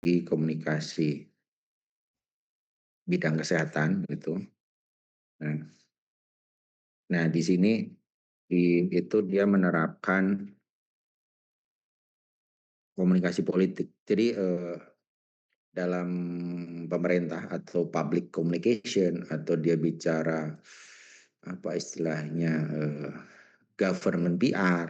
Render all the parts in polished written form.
strategi komunikasi bidang kesehatan gitu. Nah, nah di sini itu dia menerapkan komunikasi politik. Jadi dalam pemerintah atau public communication atau dia bicara apa istilahnya government PR.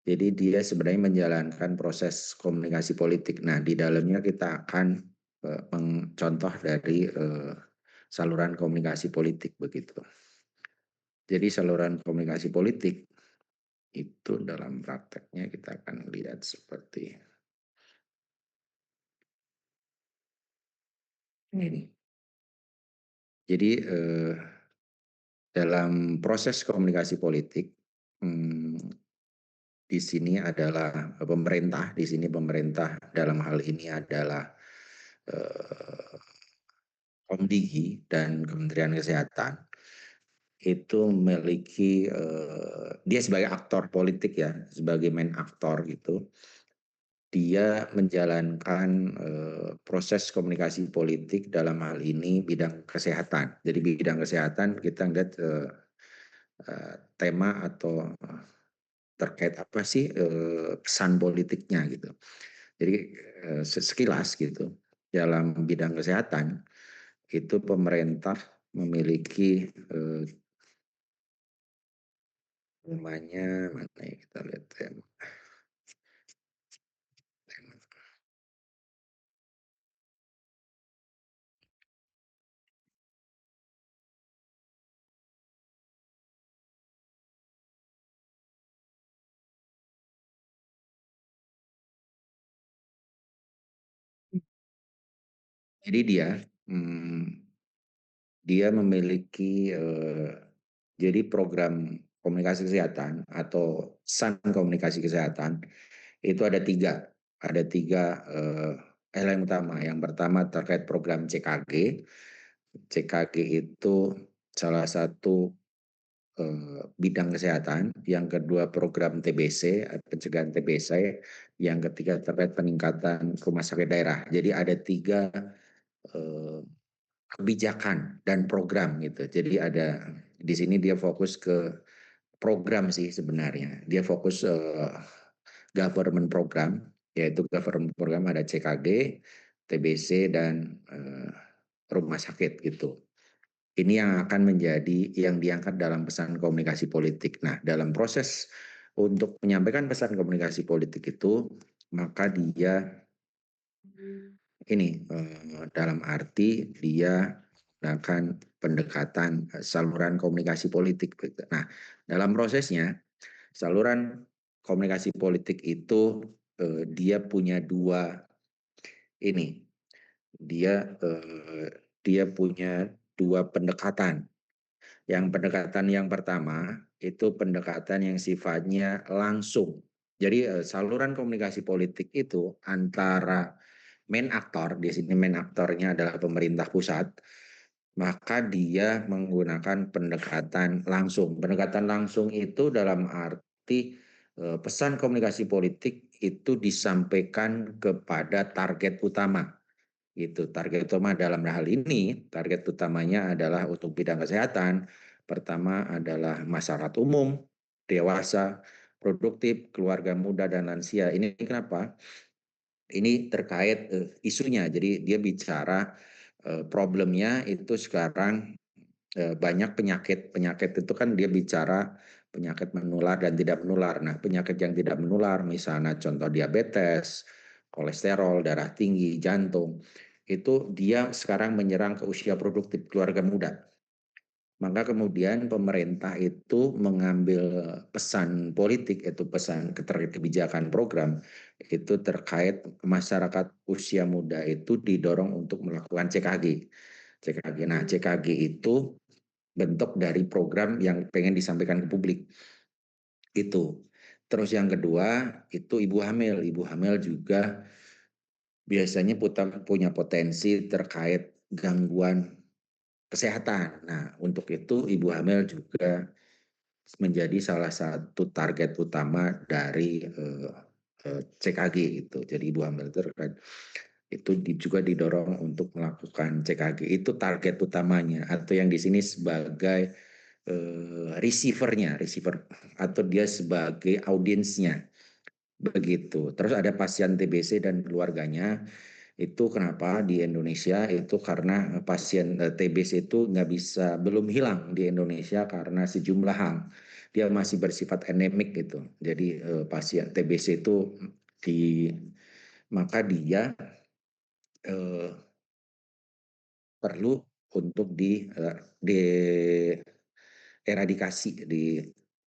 Jadi dia sebenarnya menjalankan proses komunikasi politik. Nah, di dalamnya kita akan mencontoh dari saluran komunikasi politik begitu. Jadi saluran komunikasi politik itu dalam prakteknya kita akan lihat seperti ini. Jadi dalam proses komunikasi politik di sini adalah pemerintah. Di sini pemerintah dalam hal ini adalah Komdigi dan Kementerian Kesehatan itu memiliki dia sebagai aktor politik ya, sebagai main aktor gitu. Dia menjalankan proses komunikasi politik dalam hal ini bidang kesehatan. Jadi bidang kesehatan kita lihat tema atau terkait apa sih pesan politiknya gitu. Jadi sekilas gitu dalam bidang kesehatan itu pemerintah memiliki namanya mana ya kita lihat tema. Jadi hmm, dia memiliki jadi program komunikasi kesehatan atau SAN komunikasi kesehatan itu ada tiga elemen utama. Yang pertama terkait program CKG. CKG itu salah satu bidang kesehatan. Yang kedua program TBC, pencegahan TBC. Yang ketiga terkait peningkatan rumah sakit daerah. Jadi ada tiga kebijakan dan program gitu. Jadi ada di sini dia fokus ke program sih sebenarnya. Dia fokus government program, yaitu government program ada CKG, TBC dan rumah sakit gitu. Ini yang akan menjadi yang diangkat dalam pesan komunikasi politik. Nah, dalam proses untuk menyampaikan pesan komunikasi politik itu, maka dia ini dalam arti dia menggunakan pendekatan saluran komunikasi politik. Nah, dalam prosesnya saluran komunikasi politik itu dia punya dua ini, dia punya dua pendekatan. Yang pendekatan yang pertama itu pendekatan yang sifatnya langsung. Jadi saluran komunikasi politik itu antara main aktor, di sini main aktornya adalah pemerintah pusat, maka dia menggunakan pendekatan langsung. Pendekatan langsung itu dalam arti pesan komunikasi politik itu disampaikan kepada target utama. Itu target utama dalam hal ini, target utamanya adalah untuk bidang kesehatan. Pertama adalah masyarakat umum, dewasa, produktif, keluarga muda dan lansia. Ini kenapa? Ini terkait isunya. Jadi dia bicara problemnya itu sekarang banyak penyakit. Penyakit itu kan dia bicara penyakit menular dan tidak menular. Nah, penyakit yang tidak menular misalnya contoh diabetes, kolesterol, darah tinggi, jantung, itu dia sekarang menyerang ke usia produktif keluarga muda. Maka kemudian pemerintah itu mengambil pesan politik, itu pesan kebijakan program, itu terkait masyarakat usia muda itu didorong untuk melakukan CKG. CKG. Nah, CKG itu bentuk dari program yang pengen disampaikan ke publik. Itu. Terus yang kedua, itu ibu hamil. Ibu hamil juga biasanya punya potensi terkait gangguan kesehatan. Nah, untuk itu ibu hamil juga menjadi salah satu target utama dari CKG itu. Jadi ibu hamil terkait. itu juga didorong untuk melakukan CKG. Itu target utamanya, atau yang di sini sebagai receiver atau dia sebagai audiensnya, begitu. Terus ada pasien TBC dan keluarganya. Itu kenapa di Indonesia itu karena pasien TBC itu belum hilang di Indonesia karena sejumlah hal. Dia masih bersifat endemik gitu. Jadi pasien TBC itu di maka dia eh, perlu untuk eradikasi,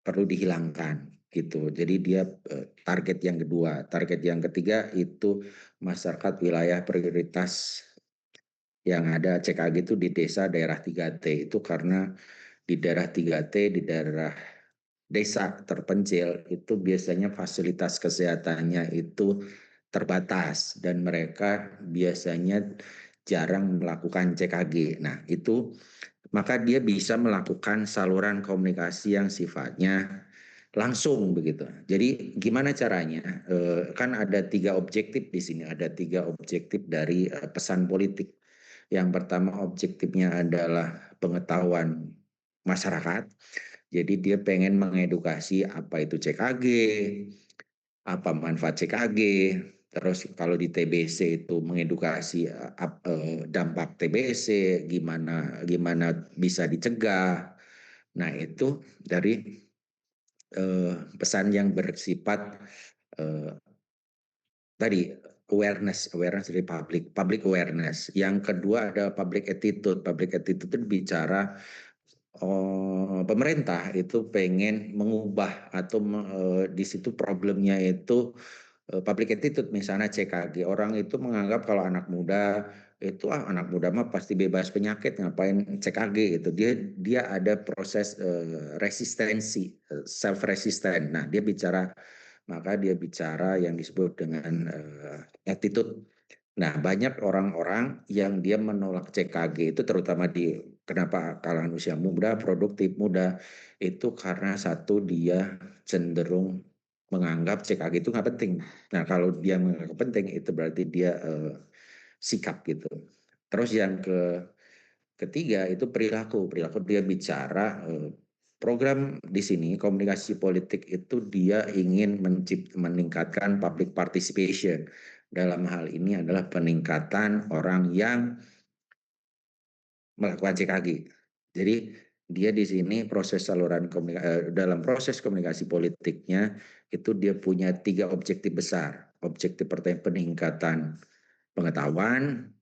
perlu dihilangkan gitu. Jadi dia target yang kedua. Target yang ketiga itu masyarakat wilayah prioritas yang ada CKG itu di desa daerah 3T. Itu karena di daerah 3T, di daerah desa terpencil itu biasanya fasilitas kesehatannya itu terbatas dan mereka biasanya jarang melakukan CKG. Nah, itu maka dia bisa melakukan saluran komunikasi yang sifatnya langsung begitu. Jadi gimana caranya? Kan ada 3 objektif di sini, ada 3 objektif dari pesan politik. Yang pertama objektifnya adalah pengetahuan masyarakat. Jadi dia pengen mengedukasi apa itu CKG, apa manfaat CKG, terus kalau di TBC itu mengedukasi dampak TBC, gimana gimana bisa dicegah. Nah itu dari pesan yang bersifat eh, tadi awareness dari public awareness. Yang kedua ada public attitude. Public attitude itu bicara pemerintah itu pengen mengubah atau di situ problemnya itu public attitude, misalnya CKG. Orang itu menganggap kalau anak muda itu anak muda mah pasti bebas penyakit, ngapain CKG itu. Dia ada proses resistensi, self resistant. Nah, maka dia bicara yang disebut dengan attitude. Nah, banyak orang-orang yang dia menolak CKG itu terutama kenapa kalangan usia muda, produktif muda, itu karena satu dia cenderung menganggap CKG itu nggak penting. Nah, kalau dia menganggap penting itu berarti dia sikap gitu. Terus yang ketiga itu perilaku. Perilaku dia bicara program di sini komunikasi politik itu dia ingin meningkatkan public participation. Dalam hal ini adalah peningkatan orang yang melakukan CKG. Jadi dia di sini dalam proses komunikasi politiknya itu dia punya 3 objektif besar. Objektif pertama peningkatan pengetahuan,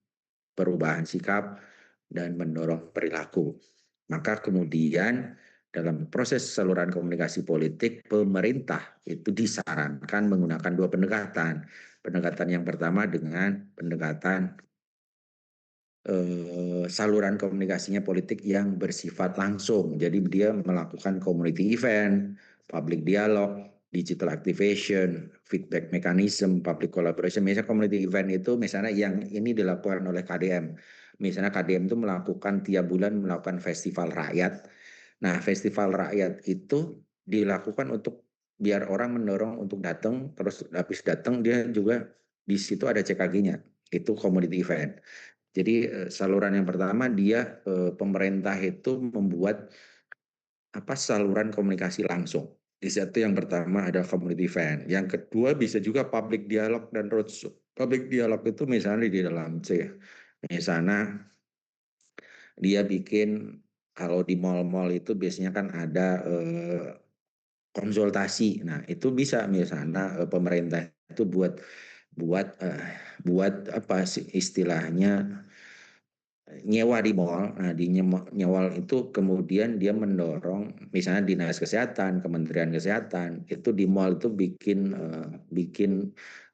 perubahan sikap, dan mendorong perilaku. Maka kemudian dalam proses saluran komunikasi politik, pemerintah itu disarankan menggunakan 2 pendekatan. Pendekatan yang pertama dengan pendekatan saluran komunikasinya politik yang bersifat langsung. Jadi dia melakukan community event, public dialogue, digital activation, feedback mechanism, public collaboration. Misalnya community event itu misalnya yang ini dilakukan oleh KDM. Misalnya KDM itu melakukan tiap bulan melakukan festival rakyat. Nah, festival rakyat itu dilakukan untuk biar orang mendorong untuk datang, terus habis datang dia juga di situ ada CKG-nya. Itu community event. Jadi saluran yang pertama dia pemerintah itu membuat saluran komunikasi langsung. Di situ yang pertama ada community event. Yang kedua bisa juga public dialog dan roadshow. Public dialog itu misalnya di dalam misalnya dia bikin kalau di mall-mall itu biasanya kan ada konsultasi. Nah, itu bisa misalnya pemerintah itu buat buat apa sih istilahnya nyewa di mall. Nah, di nyewa itu kemudian dia mendorong misalnya Dinas Kesehatan, Kementerian Kesehatan itu di mall itu bikin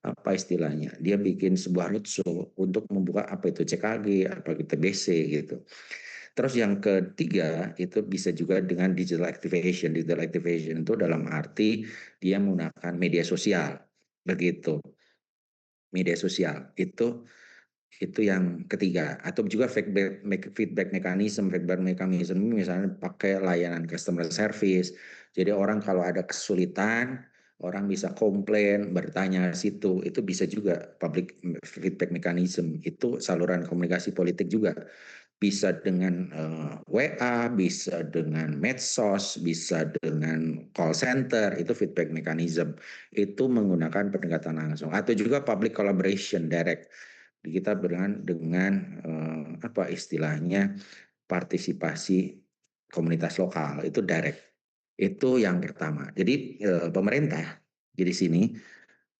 apa istilahnya? Dia bikin sebuah roadshow untuk membuka apa itu CKG, apa itu TBC gitu. Terus yang ketiga itu bisa juga dengan digital activation. Digital activation itu dalam arti dia menggunakan media sosial. Begitu. Media sosial itu yang ketiga, atau juga feedback mekanisme misalnya pakai layanan customer service. Jadi orang kalau ada kesulitan orang bisa komplain, bertanya situ, itu bisa juga public feedback mechanism, itu saluran komunikasi politik juga. Bisa dengan WA, bisa dengan medsos, bisa dengan call center, itu feedback mechanism. Itu menggunakan pendekatan langsung. Atau juga public collaboration direct. Kita dengan apa istilahnya partisipasi komunitas lokal, itu direct. Itu yang pertama. Jadi pemerintah di sini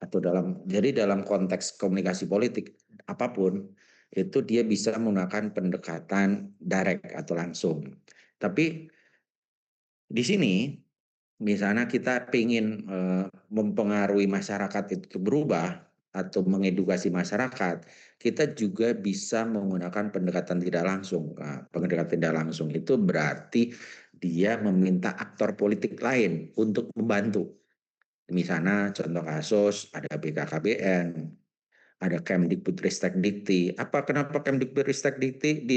atau dalam konteks komunikasi politik apapun itu dia bisa menggunakan pendekatan direct atau langsung. Tapi di sini misalnya kita ingin mempengaruhi masyarakat itu berubah atau mengedukasi masyarakat, kita juga bisa menggunakan pendekatan tidak langsung. Nah, pendekatan tidak langsung itu berarti dia meminta aktor politik lain untuk membantu. Misalnya contoh kasus ada BKKBN, ada Kemdikbudristekdikti. Kenapa Kemdikbudristekdikti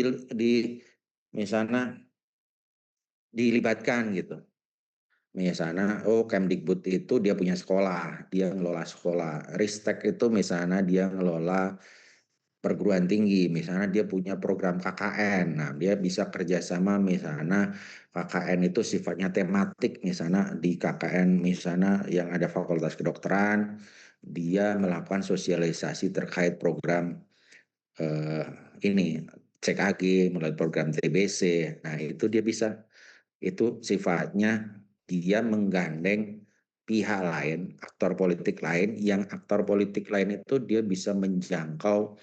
misalnya dilibatkan gitu? Misalnya, Kemdikbud itu dia punya sekolah, dia ngelola sekolah. Ristek itu misalnya dia ngelola perguruan tinggi, misalnya dia punya program KKN. Nah, dia bisa kerjasama misalnya KKN itu sifatnya tematik, misalnya di KKN misalnya yang ada fakultas kedokteran, dia melakukan sosialisasi terkait program ini CKG, melalui program TBC. Nah, itu dia bisa, itu sifatnya dia menggandeng pihak lain, aktor politik lain, yang aktor politik lain itu dia bisa menjangkau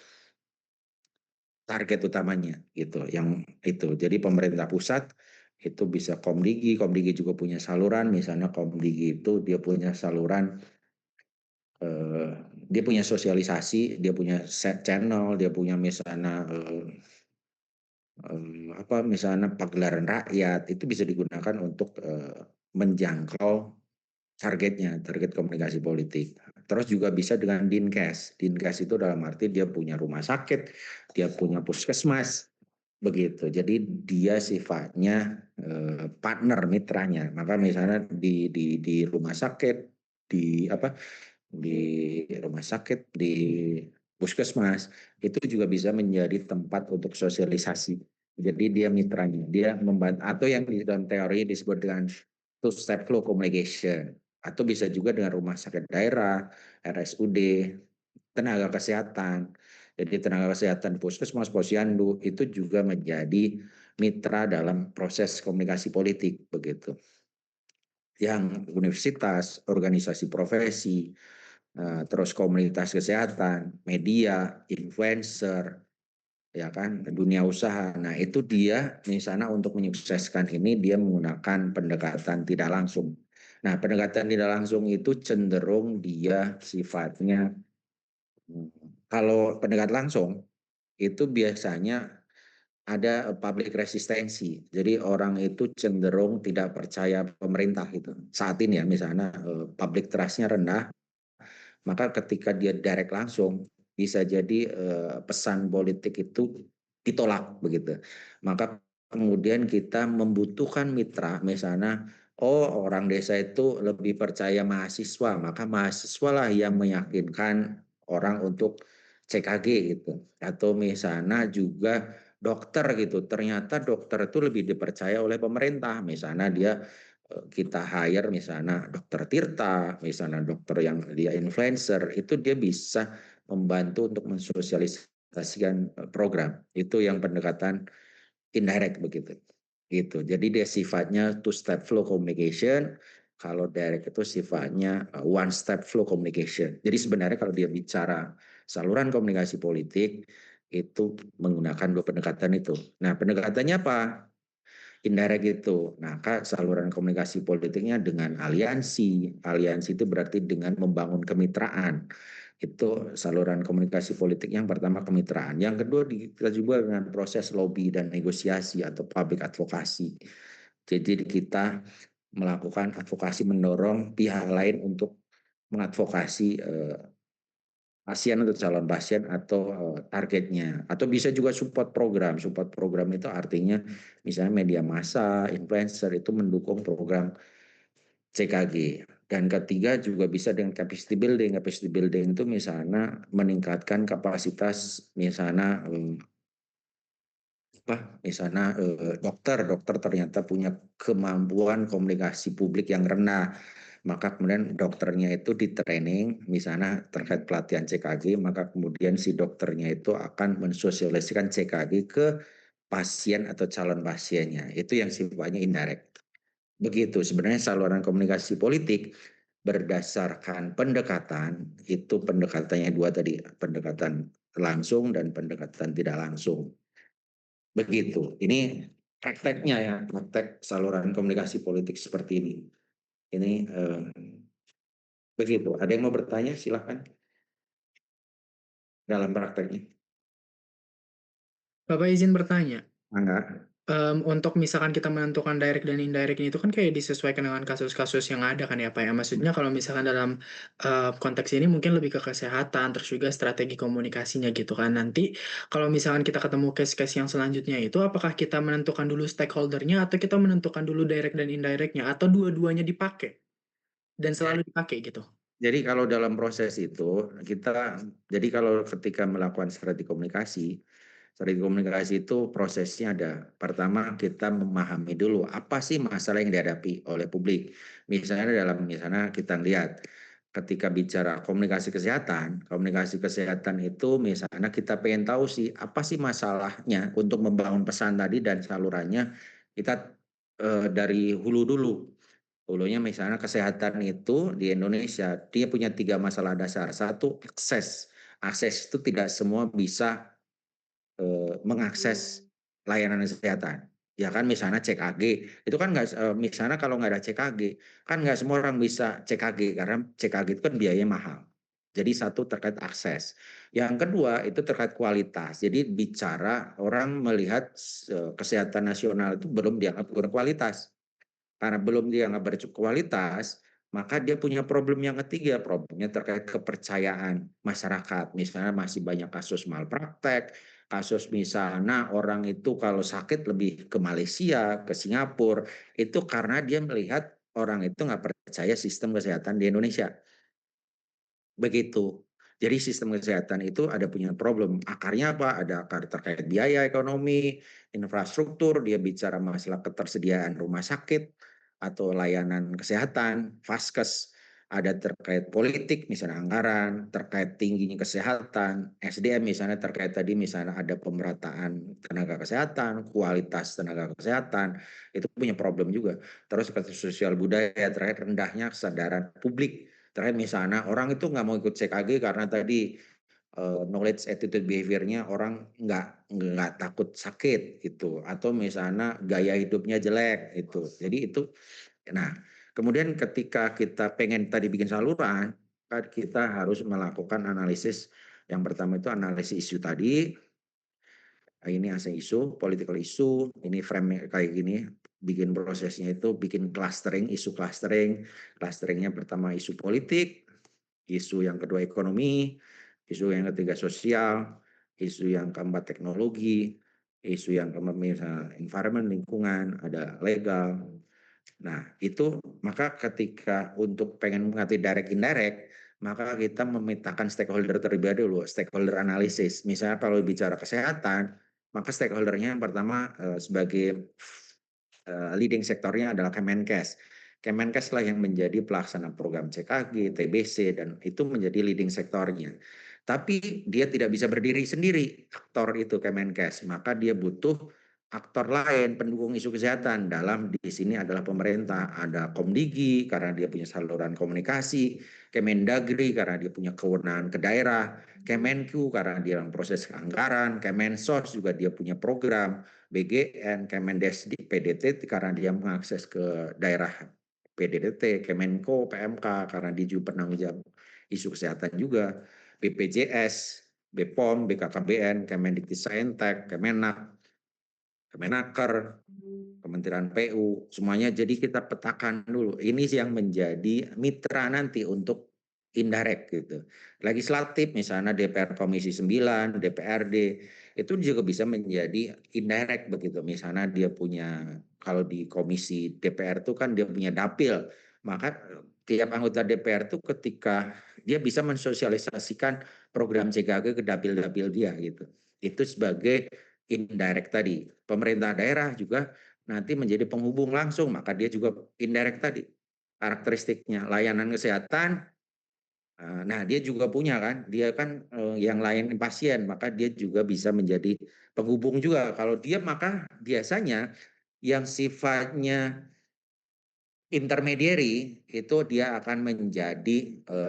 target utamanya gitu, yang itu. Jadi pemerintah pusat itu bisa Komdigi, Komdigi juga punya saluran, misalnya Komdigi itu dia punya saluran, dia punya sosialisasi, dia punya set channel, dia punya misalnya misalnya pagelaran rakyat, itu bisa digunakan untuk menjangkau target komunikasi politik. Terus juga bisa dengan Dinkes. Dinkes itu dalam arti dia punya rumah sakit, dia punya puskesmas, begitu. Jadi dia sifatnya partner mitranya. Maka misalnya di rumah sakit, di rumah sakit, di puskesmas, itu juga bisa menjadi tempat untuk sosialisasi. Jadi dia mitranya, dia membantu, atau yang di dalam teori disebut dengan two step flow communication, atau bisa juga dengan rumah sakit daerah, RSUD, tenaga kesehatan. Jadi tenaga kesehatan puskesmas, posyandu itu juga menjadi mitra dalam proses komunikasi politik begitu. Yang universitas, organisasi profesi, terus komunitas kesehatan, media, influencer, ya kan, dunia usaha. Nah, itu dia misalnya untuk menyukseskan ini dia menggunakan pendekatan tidak langsung. Nah, pendekatan tidak langsung itu cenderung dia sifatnya, kalau pendekatan langsung itu biasanya ada public resistensi. Jadi orang itu cenderung tidak percaya pemerintah gitu. Saat ini ya misalnya public trust-nya rendah, maka ketika dia direct langsung bisa jadi pesan politik itu ditolak begitu. Maka kemudian kita membutuhkan mitra, misalnya orang desa itu lebih percaya mahasiswa, maka mahasiswa lah yang meyakinkan orang untuk CKG gitu. Atau misalnya juga dokter gitu, ternyata dokter itu lebih dipercaya oleh pemerintah, misalnya dia kita hire misalnya dokter Tirta, misalnya dokter yang dia influencer, itu dia bisa membantu untuk mensosialisasikan program. Itu yang pendekatan indirect begitu. Gitu. Jadi dia sifatnya two step flow communication, kalau direct itu sifatnya one step flow communication. Jadi sebenarnya kalau dia bicara saluran komunikasi politik itu menggunakan dua pendekatan itu. Nah, pendekatannya apa? Indirect itu. Nah, saluran komunikasi politiknya dengan aliansi. Aliansi itu berarti dengan membangun kemitraan. Itu saluran komunikasi politik yang pertama, kemitraan. Yang kedua kita juga dengan proses lobby dan negosiasi atau public advokasi. Jadi kita melakukan advokasi, mendorong pihak lain untuk mengadvokasi pasien atau calon pasien atau targetnya, atau bisa juga support program itu artinya misalnya media massa, influencer itu mendukung program CKG. Dan ketiga juga bisa dengan capacity building. Capacity building itu misalnya meningkatkan kapasitas misalnya dokter ternyata punya kemampuan komunikasi publik yang rendah, maka kemudian dokternya itu di training misalnya terkait pelatihan CKG, maka kemudian si dokternya itu akan mensosialisasikan CKG ke pasien atau calon pasiennya. Itu yang sifatnya indirect. Begitu sebenarnya saluran komunikasi politik berdasarkan pendekatan, itu pendekatannya dua tadi, pendekatan langsung dan pendekatan tidak langsung. Begitu. Ini prakteknya ya, praktek saluran komunikasi politik seperti ini. Ini begitu. Ada yang mau bertanya? Silahkan dalam prakteknya. Bapak izin bertanya. Enggak. Untuk misalkan kita menentukan direct dan indirect itu kan kayak disesuaikan dengan kasus-kasus yang ada kan ya Pak ya. Maksudnya kalau misalkan dalam konteks ini mungkin lebih ke kesehatan, terus juga strategi komunikasinya gitu kan. Nanti kalau misalkan kita ketemu case-case yang selanjutnya itu, apakah kita menentukan dulu stakeholdernya atau kita menentukan dulu direct dan indirectnya atau dua-duanya dipakai dan selalu dipakai gitu. Jadi kalau dalam proses itu jadi kalau ketika melakukan strategi komunikasi itu prosesnya ada. Pertama kita memahami dulu apa sih masalah yang dihadapi oleh publik. Misalnya kita lihat ketika bicara komunikasi kesehatan itu misalnya kita pengen tahu sih apa sih masalahnya untuk membangun pesan tadi dan salurannya kita dari hulu dulu. Hulunya misalnya kesehatan itu di Indonesia, dia punya 3 masalah dasar. Satu, akses. Akses itu tidak semua bisa mengakses layanan kesehatan. Ya kan misalnya CKG, itu kan misalnya kalau nggak ada CKG, kan nggak semua orang bisa CKG, karena CKG itu kan biayanya mahal. Jadi satu terkait akses. Yang kedua itu terkait kualitas. Jadi bicara orang melihat kesehatan nasional itu belum dianggap berkualitas. Karena belum dianggap berkualitas, maka dia punya problem yang ketiga, problemnya terkait kepercayaan masyarakat. Misalnya masih banyak kasus malpraktek, kasus misalnya orang itu kalau sakit lebih ke Malaysia, ke Singapura, itu karena dia melihat orang itu nggak percaya sistem kesehatan di Indonesia. Begitu. Jadi sistem kesehatan itu ada punya problem. Akarnya apa? Ada akar terkait biaya ekonomi, infrastruktur, dia bicara masalah ketersediaan rumah sakit atau layanan kesehatan, vaskes, ada terkait politik, misalnya anggaran, terkait tingginya kesehatan, SDM misalnya terkait tadi misalnya ada pemerataan tenaga kesehatan, kualitas tenaga kesehatan, itu punya problem juga. Terus sosial budaya terkait rendahnya kesadaran publik. Terakhir misalnya orang itu nggak mau ikut CKG karena tadi knowledge attitude behaviornya orang nggak takut sakit gitu, atau misalnya gaya hidupnya jelek itu. Jadi itu, nah kemudian ketika kita pengen tadi bikin saluran, kan kita harus melakukan analisis. Yang pertama itu analisis isu tadi, ini asal isu, political isu, ini frame kayak gini, bikin prosesnya itu bikin clustering, isu clustering. Clusteringnya pertama isu politik, isu yang kedua ekonomi, isu yang ketiga sosial, isu yang keempat teknologi, isu yang keempat misalnya environment, lingkungan, ada legal. Nah itu maka ketika untuk pengen mengerti direct indirect, maka kita memetakan stakeholder terlebih dahulu, stakeholder analisis. Misalnya kalau bicara kesehatan, maka stakeholdernya yang pertama sebagai leading sektornya adalah Kemenkes. Kemenkes lah yang menjadi pelaksana program CKG, TBC, dan itu menjadi leading sektornya. Tapi dia tidak bisa berdiri sendiri, aktor itu Kemenkes. Maka dia butuh aktor lain pendukung isu kesehatan. Dalam di sini adalah pemerintah, ada Komdigi karena dia punya saluran komunikasi, Kemendagri karena dia punya kewenangan ke daerah, Kemenku karena dia dalam proses anggaran, Kemensos juga dia punya program, BGN, Kemendesdik, PDT karena dia mengakses ke daerah PDDT, Kemenko, PMK karena dia juga penanggung jawab isu kesehatan juga, BPJS, BPOM, BKKBN, Kemendikbudristek, Kemenak, Kemenaker, Kementerian PU, semuanya. Jadi kita petakan dulu. Ini yang menjadi mitra nanti untuk indirect gitu. Legislatif misalnya DPR Komisi 9, DPRD, itu juga bisa menjadi indirect begitu. Misalnya dia punya, kalau di komisi DPR itu kan dia punya dapil, maka tiap anggota DPR tuh ketika dia bisa mensosialisasikan program CKG ke dapil-dapil dia gitu. Itu sebagai indirect tadi. Pemerintah daerah juga nanti menjadi penghubung langsung, maka dia juga indirect tadi. Karakteristiknya layanan kesehatan, nah dia juga punya kan, dia kan yang lain pasien, maka dia juga bisa menjadi penghubung juga. Kalau dia maka biasanya yang sifatnya intermediary itu dia akan menjadi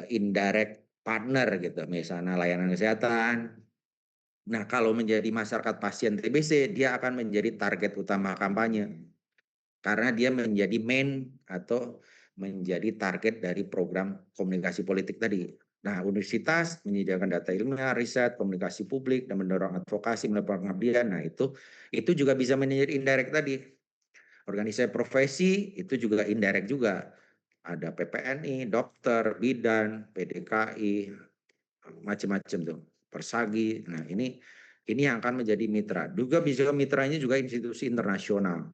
indirect partner gitu, misalnya layanan kesehatan. Nah, kalau menjadi masyarakat pasien TBC, dia akan menjadi target utama kampanye karena dia menjadi main atau menjadi target dari program komunikasi politik tadi. Nah, universitas menyediakan data ilmiah, riset, komunikasi publik, dan mendorong advokasi, mendorong pengabdian. Nah, itu juga bisa menjadi indirect tadi. Organisasi profesi itu juga indirect juga. Ada PPNI, dokter, bidan, PDKI, macam-macam tuh, Persagi. Nah, ini yang akan menjadi mitra. Juga bisa mitranya juga institusi internasional.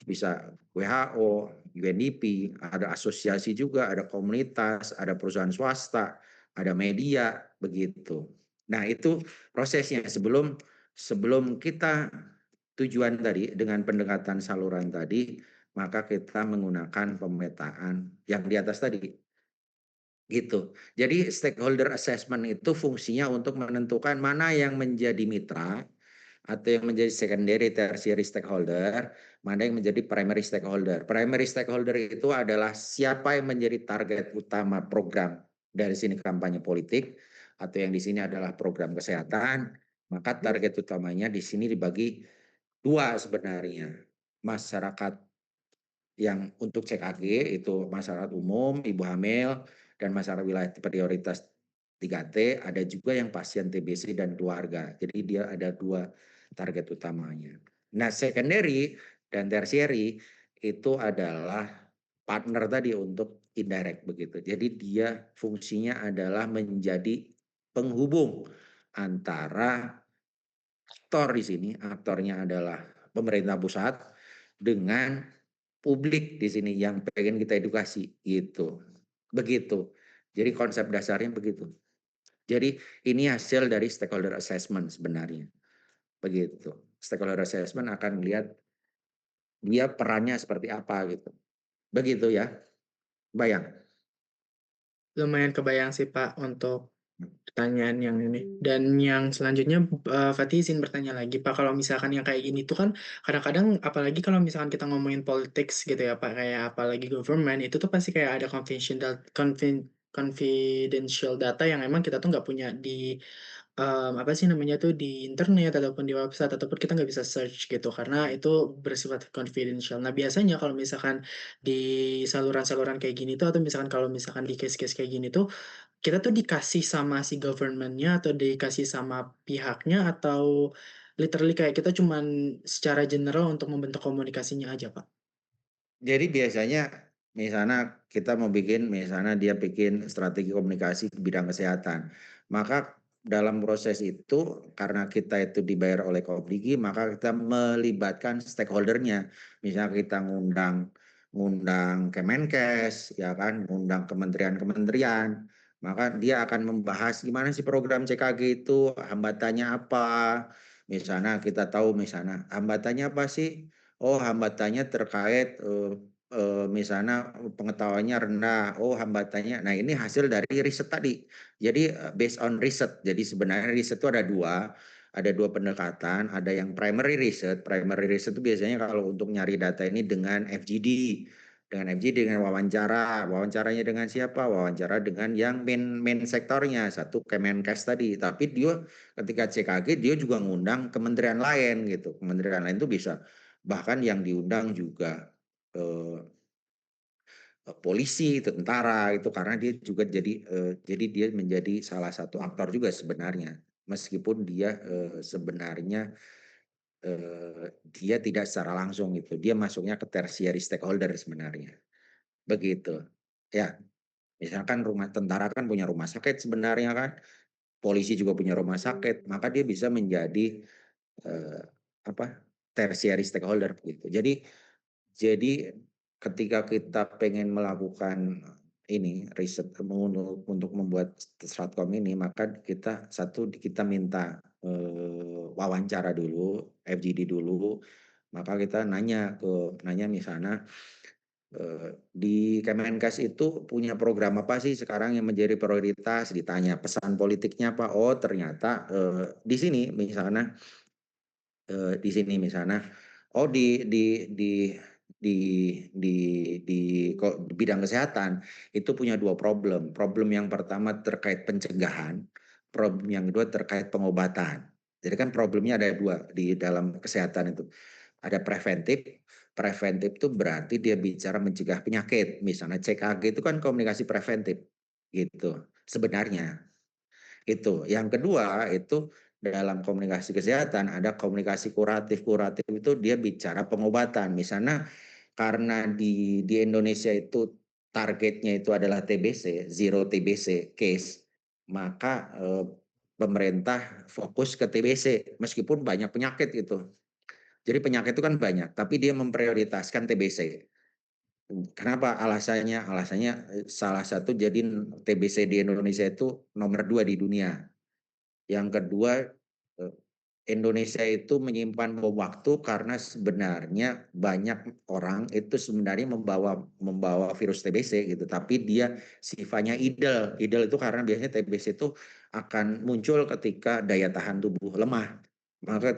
Bisa WHO, UNDP, ada asosiasi juga, ada komunitas, ada perusahaan swasta, ada media, begitu. Nah, itu prosesnya sebelum kita tujuan tadi dengan pendekatan saluran tadi, maka kita menggunakan pemetaan yang di atas tadi. Gitu. Jadi stakeholder assessment itu fungsinya untuk menentukan mana yang menjadi mitra atau yang menjadi secondary tertiary stakeholder, mana yang menjadi primary stakeholder. Primary stakeholder itu adalah siapa yang menjadi target utama program dari sini kampanye politik atau yang di sini adalah program kesehatan, maka target utamanya di sini dibagi dua sebenarnya. Masyarakat yang untuk CKG itu masyarakat umum, ibu hamil, dan masyarakat wilayah prioritas 3T, ada juga yang pasien TBC dan keluarga. Jadi dia ada dua target utamanya. Nah, secondary dan tertiary itu adalah partner tadi untuk indirect begitu. Jadi dia fungsinya adalah menjadi penghubung antara aktor di sini, aktornya adalah pemerintah pusat dengan publik di sini yang pengen kita edukasi gitu. Begitu. Jadi konsep dasarnya begitu. Jadi ini hasil dari stakeholder assessment sebenarnya. Begitu. Stakeholder assessment akan melihat dia perannya seperti apa gitu. Begitu ya. Bayang. Lumayan kebayang sih Pak untuk pertanyaan yang ini. Dan yang selanjutnya, Fatih izin bertanya lagi, Pak, kalau misalkan yang kayak gini tuh kan kadang-kadang, apalagi kalau misalkan kita ngomongin politics gitu ya, Pak, kayak apalagi government, itu tuh pasti kayak ada confidential data yang emang kita tuh nggak punya di apa sih namanya tuh di internet ataupun di website ataupun kita nggak bisa search gitu karena itu bersifat confidential. Nah biasanya kalau misalkan di saluran-saluran kayak gini tuh atau misalkan kalau misalkan di case-case kayak gini tuh kita tuh dikasih sama si government-nya atau dikasih sama pihaknya atau literally kayak kita cuman secara general untuk membentuk komunikasinya aja, Pak? Jadi biasanya misalnya kita mau bikin, misalnya dia bikin strategi komunikasi di bidang kesehatan. Maka dalam proses itu karena kita itu dibayar oleh Kopdigi, maka kita melibatkan stakeholdernya. Misalnya kita ngundang ngundang Kemenkes, ya kan, ngundang kementerian-kementerian. Maka dia akan membahas gimana sih program CKG itu, hambatannya apa. Misalnya kita tahu misalnya hambatannya apa sih? Oh, hambatannya terkait misalnya pengetahuannya rendah. Oh, hambatannya. Nah, ini hasil dari riset tadi. Jadi based on riset. Jadi sebenarnya riset itu ada dua pendekatan. Ada yang primary research. Primary research itu biasanya kalau untuk nyari data ini dengan FGD. Dengan FGD dengan wawancara. Wawancaranya dengan siapa? Wawancara dengan yang main sektornya. Satu Kemenkes tadi. Tapi dia ketika CKG dia juga ngundang kementerian lain gitu. Kementerian lain itu bisa bahkan yang diundang juga eh, polisi, tentara itu karena dia juga jadi dia menjadi salah satu aktor juga sebenarnya meskipun dia sebenarnya dia tidak secara langsung gitu dia masuknya ke tertiary stakeholder sebenarnya begitu ya misalkan rumah tentara kan punya rumah sakit sebenarnya kan polisi juga punya rumah sakit maka dia bisa menjadi eh, apa tertiary stakeholder gitu jadi ketika kita pengen melakukan ini riset untuk membuat Stratkom ini, maka kita minta wawancara dulu, FGD dulu, maka kita nanya misalnya di Kemenkes itu punya program apa sih sekarang yang menjadi prioritas, ditanya pesan politiknya apa, oh ternyata di sini misalnya oh di di di bidang kesehatan itu punya dua problem. Problem yang pertama terkait pencegahan, problem yang kedua terkait pengobatan. Jadi kan problemnya ada dua di dalam kesehatan itu. Ada preventif. Preventif itu berarti dia bicara mencegah penyakit. Misalnya CKG itu kan komunikasi preventif gitu. Sebenarnya itu. Yang kedua itu dalam komunikasi kesehatan ada komunikasi kuratif. Kuratif itu dia bicara pengobatan. Misalnya karena di Indonesia itu targetnya itu adalah TBC, zero TBC case, maka pemerintah fokus ke TBC meskipun banyak penyakit itu. Jadi penyakit itu kan banyak, tapi dia memprioritaskan TBC. Kenapa alasannya? Alasannya salah satu jadi TBC di Indonesia itu nomor 2 di dunia. Yang kedua, Indonesia itu menyimpan bom waktu karena sebenarnya banyak orang itu sebenarnya membawa virus TBC gitu, tapi dia sifatnya idle. Idle itu karena biasanya TBC itu akan muncul ketika daya tahan tubuh lemah. Maka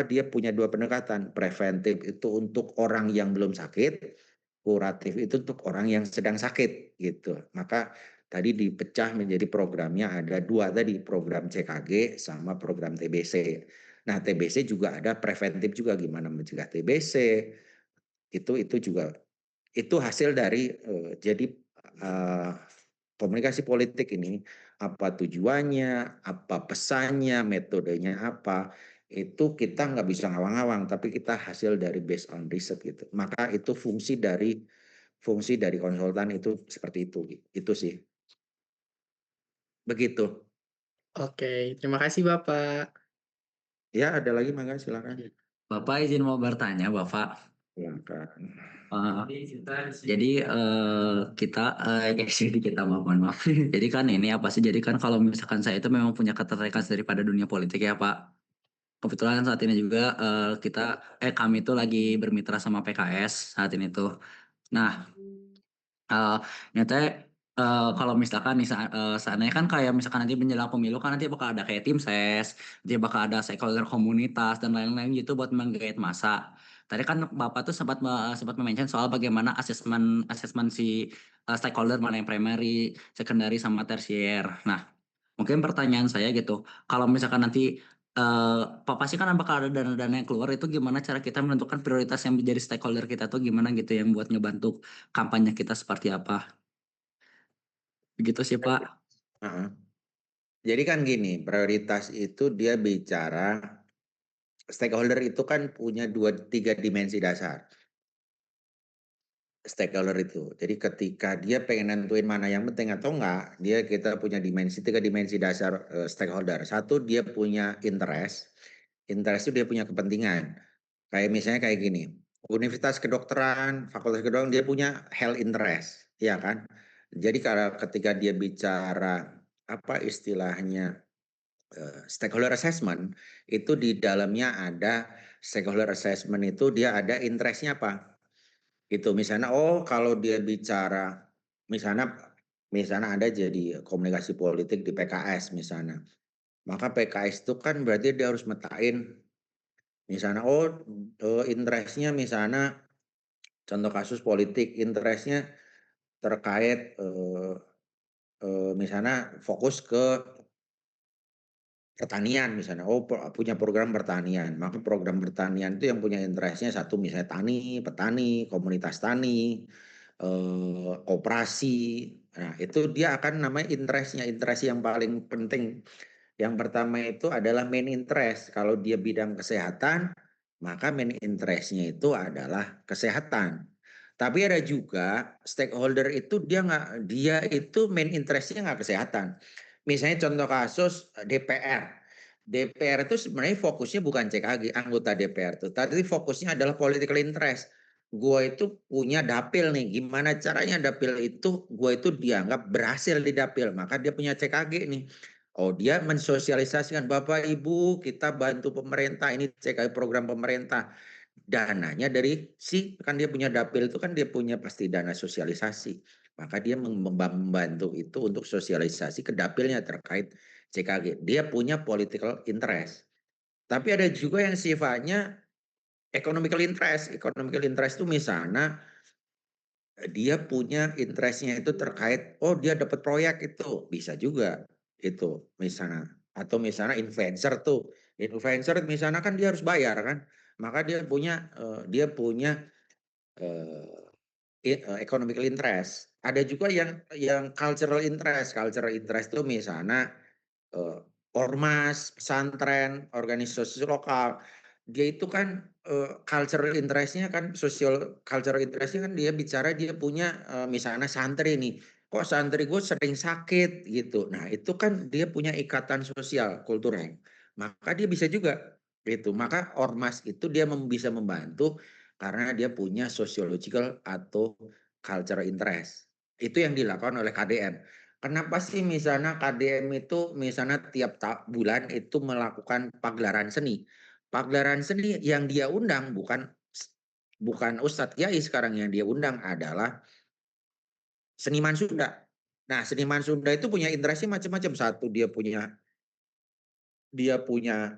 dia punya dua pendekatan. Preventif itu untuk orang yang belum sakit, kuratif itu untuk orang yang sedang sakit gitu. Maka tadi dipecah menjadi programnya ada dua tadi, program CKG sama program TBC. Nah, TBC juga ada preventif juga gimana mencegah TBC. Itu juga itu hasil dari jadi komunikasi politik ini apa tujuannya, apa pesannya, metodenya apa, itu kita nggak bisa ngawang-ngawang, tapi kita hasil dari based on riset gitu. Maka itu fungsi dari konsultan itu seperti itu sih. Begitu. Oke, terima kasih Bapak. Ya, ada lagi mangga silakan. Bapak izin mau bertanya, Bapak. Silakan. Jadi kita jadi kita mohon maaf. Jadi kan ini apa sih? Jadi kan kalau misalkan saya itu memang punya ketertarikan daripada dunia politik ya, Pak. Kebetulan saat ini juga kami tuh lagi bermitra sama PKS saat ini tuh. Nah, nyata kalau misalkan nih seandainya kan kayak misalkan nanti menjelang pemilu kan nanti bakal ada kayak tim ses, nanti bakal ada stakeholder komunitas dan lain-lain gitu buat menggait massa. Tadi kan Bapak tuh sempat mention soal bagaimana asesmen asesmen si stakeholder mana yang primary, secondary sama tersier. Nah, mungkin pertanyaan saya gitu, kalau misalkan nanti pasti kan bakal ada dana-dana yang keluar itu gimana cara kita menentukan prioritas yang menjadi stakeholder kita tuh gimana gitu yang buat ngebantu kampanye kita seperti apa? Begitu sih Pak. Jadi kan gini, prioritas itu dia bicara stakeholder itu kan punya tiga dimensi dasar. Stakeholder itu. Jadi ketika dia pengen nentuin mana yang penting atau enggak, kita punya tiga dimensi dasar stakeholder. Satu dia punya interest. Interest itu dia punya kepentingan. Kayak misalnya kayak gini. Universitas kedokteran, fakultas kedokteran dia punya health interest, ya kan? Jadi kalau ketika dia bicara apa istilahnya stakeholder assessment, itu di dalamnya ada stakeholder assessment itu dia ada interestnya apa? Itu misalnya kalau dia bicara misalnya ada jadi komunikasi politik di PKS misalnya. Maka PKS itu kan berarti dia harus metain misalnya interestnya misalnya contoh kasus politik interestnya terkait misalnya fokus ke pertanian misalnya, punya program pertanian, maka program pertanian itu yang punya interestnya satu misalnya petani, komunitas tani, koperasi, nah itu dia akan namanya interest yang paling penting. Yang pertama itu adalah main interest, kalau dia bidang kesehatan, maka main interestnya itu adalah kesehatan. Tapi ada juga stakeholder itu dia itu main interestnya nggak kesehatan. Misalnya contoh kasus DPR. DPR itu sebenarnya fokusnya bukan CKG, anggota DPR itu. Tapi fokusnya adalah political interest. gua itu punya dapil nih, gimana caranya dapil itu gua itu dianggap berhasil di dapil, maka dia punya CKG nih. Oh, dia mensosialisasikan, "Bapak Ibu, kita bantu pemerintah, ini CKG program pemerintah." Dananya dari kan dia punya dapil itu kan dia punya pasti dana sosialisasi. Maka dia membantu itu untuk sosialisasi ke dapilnya terkait CKG. Dia punya political interest. Tapi ada juga yang sifatnya economical interest. Economical interest itu misalnya dia punya interestnya itu terkait, oh dia dapat proyek itu, bisa juga itu misalnya. Atau misalnya influencer misalnya kan dia harus bayar kan, maka dia punya economical interest. Ada juga yang cultural interest. Cultural interest itu misalnya ormas, pesantren, organisasi lokal. Dia itu kan cultural interest-nya kan social cultural interest-nya kan dia punya misalnya santri nih. Kok santri gue sering sakit gitu. Nah, itu kan dia punya ikatan sosial kultural. Maka dia bisa juga gitu. Maka ormas itu dia bisa membantu karena dia punya sociological atau cultural interest. Itu yang dilakukan oleh KDM. Kenapa sih misalnya KDM itu misalnya tiap bulan itu melakukan pagelaran seni. Pagelaran seni yang dia undang bukan Ustadz Kiai, sekarang yang dia undang adalah seniman Sunda. Nah, seniman Sunda itu punya interestnya macam-macam. Satu, dia punya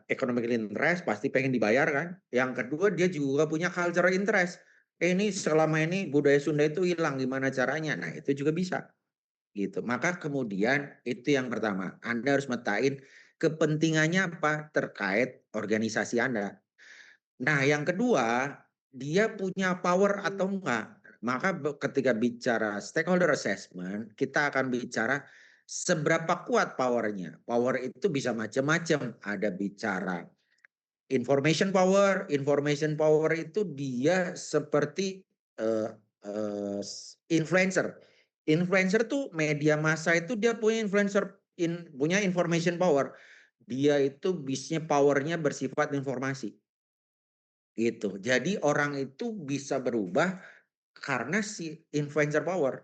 economic interest, pasti pengen dibayar kan. Yang kedua, dia juga punya cultural interest. Ini selama ini budaya Sunda itu hilang, gimana caranya? Nah, itu juga bisa gitu. Maka kemudian itu yang pertama, Anda harus metain kepentingannya apa terkait organisasi Anda. Nah, yang kedua, dia punya power atau enggak. Maka ketika bicara stakeholder assessment, kita akan bicara seberapa kuat powernya. Power itu bisa macam-macam. Ada bicara information power itu dia seperti uh, uh, influencer. Influencer tuh media massa itu dia punya punya information power. Dia itu bisnya powernya bersifat informasi. Gitu. Jadi orang itu bisa berubah karena si influencer power.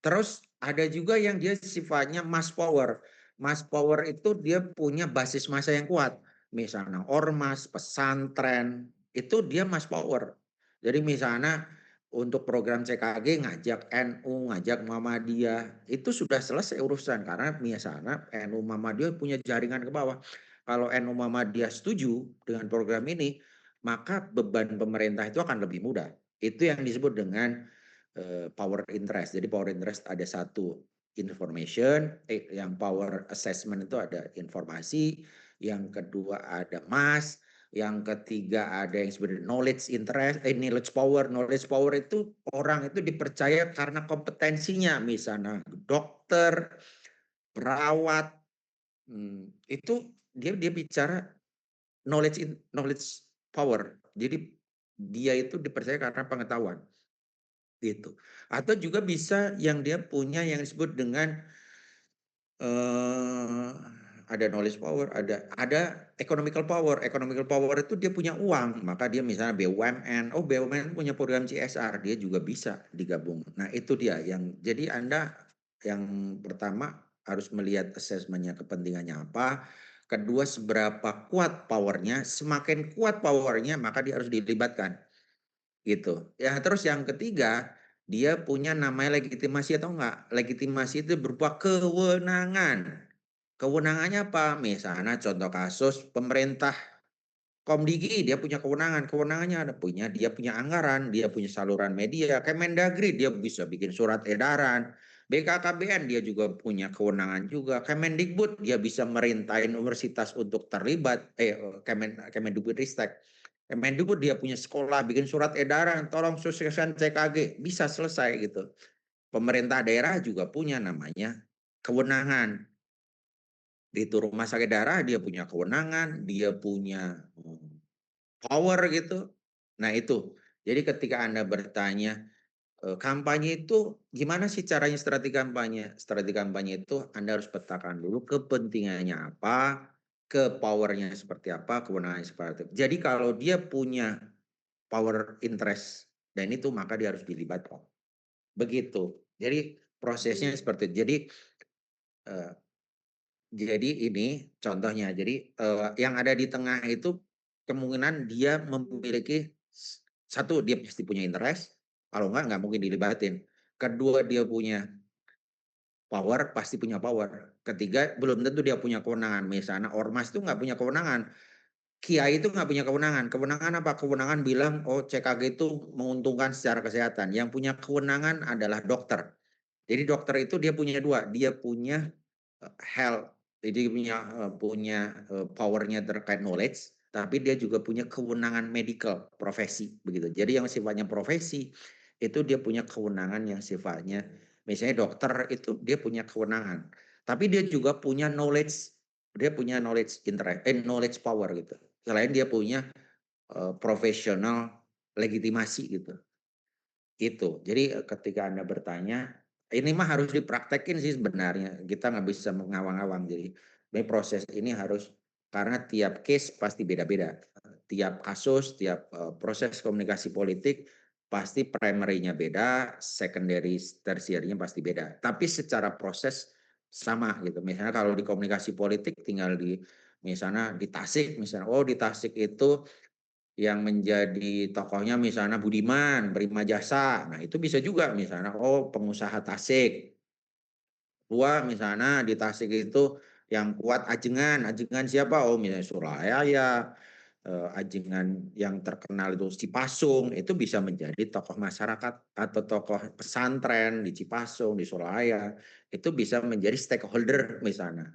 Terus ada juga yang dia sifatnya mass power. Mass power itu dia punya basis massa yang kuat. Misalnya ormas, pesantren, itu dia mass power. Jadi misalnya untuk program CKG ngajak NU, ngajak Muhammadiyah, itu sudah selesai urusan karena misalnya NU Muhammadiyah punya jaringan ke bawah. Kalau NU Muhammadiyah setuju dengan program ini, maka beban pemerintah itu akan lebih mudah. Itu yang disebut dengan power interest. Jadi power interest ada satu information, yang power assessment itu ada informasi, yang kedua ada mass, yang ketiga ada yang sebenarnya knowledge interest, knowledge power. Knowledge power itu orang itu dipercaya karena kompetensinya, misalnya dokter, perawat, itu dia bicara knowledge power. Jadi dia itu dipercaya karena pengetahuan gitu. Atau juga bisa yang dia punya yang disebut dengan ada knowledge power, ada economical power. Economical power itu dia punya uang, maka dia misalnya BUMN, oh BUMN punya program CSR, dia juga bisa digabung. Nah, itu dia yang jadi Anda yang pertama harus melihat asesmennya kepentingannya apa. Kedua, seberapa kuat powernya, semakin kuat powernya maka dia harus dilibatkan gitu. Ya, terus yang ketiga, dia punya namanya legitimasi atau enggak. Legitimasi itu berupa kewenangan. Kewenangannya apa? Misalnya contoh kasus pemerintah Komdigi, dia punya kewenangan. Kewenangannya dia punya anggaran, dia punya saluran media. Kemendagri, dia bisa bikin surat edaran. BKKBN, dia juga punya kewenangan juga. Kemendikbud, dia bisa merintahin universitas untuk terlibat. Kemendikbudristek. Kemendikbud, dia punya sekolah, bikin surat edaran, tolong sukseskan CKG. Bisa selesai gitu. Pemerintah daerah juga punya namanya kewenangan. Itu rumah sakit daerah, dia punya kewenangan, dia punya power gitu. Nah itu, jadi ketika Anda bertanya kampanye itu gimana sih caranya strategi kampanye? Strategi kampanye itu Anda harus petakan dulu kepentingannya apa, ke powernya seperti apa, kewenangannya seperti apa. Jadi kalau dia punya power interest dan itu maka dia harus dilibatkan. Begitu. Jadi prosesnya seperti itu. Jadi ini contohnya. Jadi yang ada di tengah itu kemungkinan dia memiliki satu, dia pasti punya interest, kalau nggak mungkin dilibatin. Kedua, dia punya power, pasti punya power. Ketiga, belum tentu dia punya kewenangan. Misalnya ormas itu nggak punya kewenangan. Kiai itu nggak punya kewenangan. Kewenangan apa? Kewenangan bilang, oh CKG itu menguntungkan secara kesehatan. Yang punya kewenangan adalah dokter. Jadi dokter itu dia punya dua. Dia punya health, jadi punya powernya terkait knowledge, tapi dia juga punya kewenangan medical, profesi begitu. Jadi yang sifatnya profesi itu dia punya kewenangan yang sifatnya, misalnya dokter itu dia punya kewenangan, tapi dia juga punya knowledge, dia punya knowledge power gitu. Selain dia punya profesional legitimasi gitu. Itu. Jadi ketika Anda bertanya, ini mah harus dipraktekin sih sebenarnya. Kita nggak bisa mengawang-awang. Jadi proses ini harus, karena tiap case pasti beda-beda. Tiap kasus, tiap proses komunikasi politik pasti primary-nya beda, secondary, tertiary-nya pasti beda. Tapi secara proses sama gitu. Misalnya kalau di komunikasi politik tinggal misalnya di Tasik, misalnya, oh di Tasik itu yang menjadi tokohnya misalnya Budiman, Prima Jasa. Nah, itu bisa juga misalnya, oh pengusaha Tasik. Dua, misalnya di Tasik itu yang kuat Ajengan. Ajengan siapa? Oh, misalnya Suralaya. Ajengan yang terkenal itu Cipasung. Itu bisa menjadi tokoh masyarakat atau tokoh pesantren di Cipasung, di Suralaya. Itu bisa menjadi stakeholder misalnya.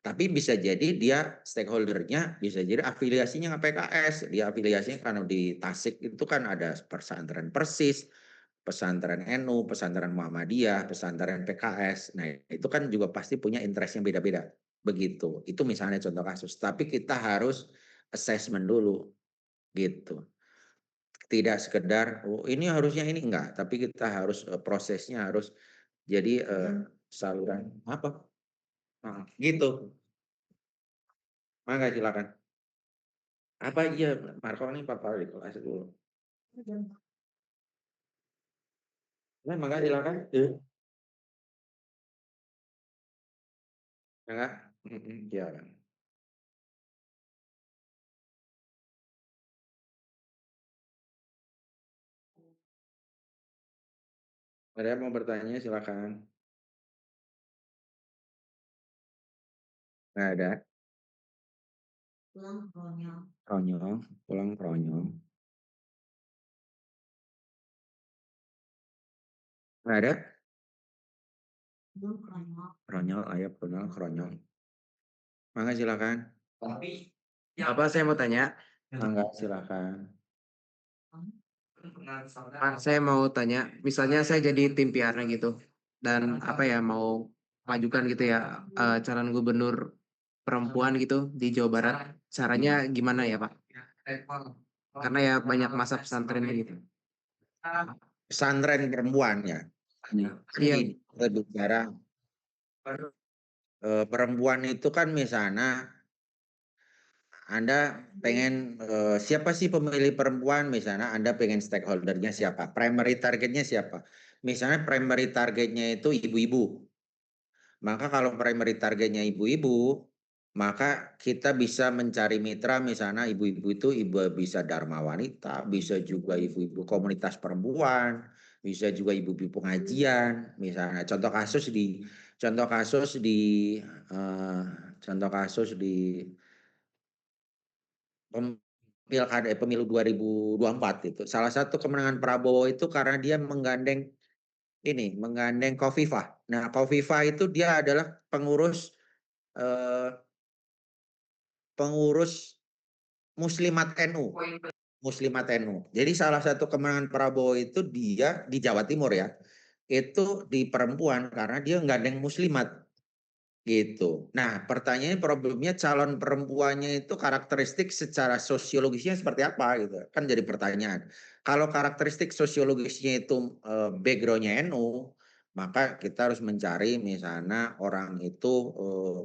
Tapi bisa jadi dia stakeholdernya bisa jadi afiliasinya nggak PKS. Dia afiliasinya karena di Tasik itu kan ada pesantren Persis, pesantren NU, pesantren Muhammadiyah, pesantren PKS. Nah itu kan juga pasti punya interestnya beda-beda. Begitu. Itu misalnya contoh kasus. Tapi kita harus assessment dulu gitu. Tidak sekedar oh, ini harusnya ini enggak, tapi kita harus prosesnya harus jadi saluran apa? Nah, gitu. Mangga silakan. Apa iya Marco ini Papa di kelas dulu. Nah, mangga silakan. Mangga. Ya. Ada yang mau bertanya silakan. Nggak ada. Pronyol, pulang pronyol. Nggak ada. Pronyol, ayo pulang pronyol. Mangga silakan. Apa saya mau tanya? Mangga silakan. Saya mau tanya, misalnya saya jadi tim PR-nya gitu, dan apa ya mau majukan gitu ya calon gubernur perempuan gitu di Jawa Barat, caranya gimana ya Pak? Karena ya banyak masa pesantrennya gitu. Pesantren perempuan ya. Iya. Kita bicara perempuan itu kan misalnya Anda pengen siapa sih pemilih perempuan, misalnya Anda pengen stakeholdernya siapa, primary targetnya siapa. Misalnya primary targetnya itu ibu-ibu. Maka kalau primary targetnya ibu-ibu, maka kita bisa mencari mitra, misalnya ibu-ibu itu ibu bisa Dharma Wanita, bisa juga ibu-ibu komunitas perempuan, bisa juga ibu-ibu pengajian, misalnya contoh kasus di eh, contoh kasus di pemilu 2024 itu. Salah satu kemenangan Prabowo itu karena dia menggandeng Khofifah. Nah, Khofifah itu dia adalah eh, pengurus Muslimat NU. Muslimat NU. Jadi salah satu kemenangan Prabowo itu dia di Jawa Timur ya. Itu di perempuan karena dia gandeng Muslimat. Gitu. Nah, pertanyaannya problemnya calon perempuannya itu karakteristik secara sosiologisnya seperti apa gitu. Kan jadi pertanyaan. Kalau karakteristik sosiologisnya itu backgroundnya NU, maka kita harus mencari misalnya orang itu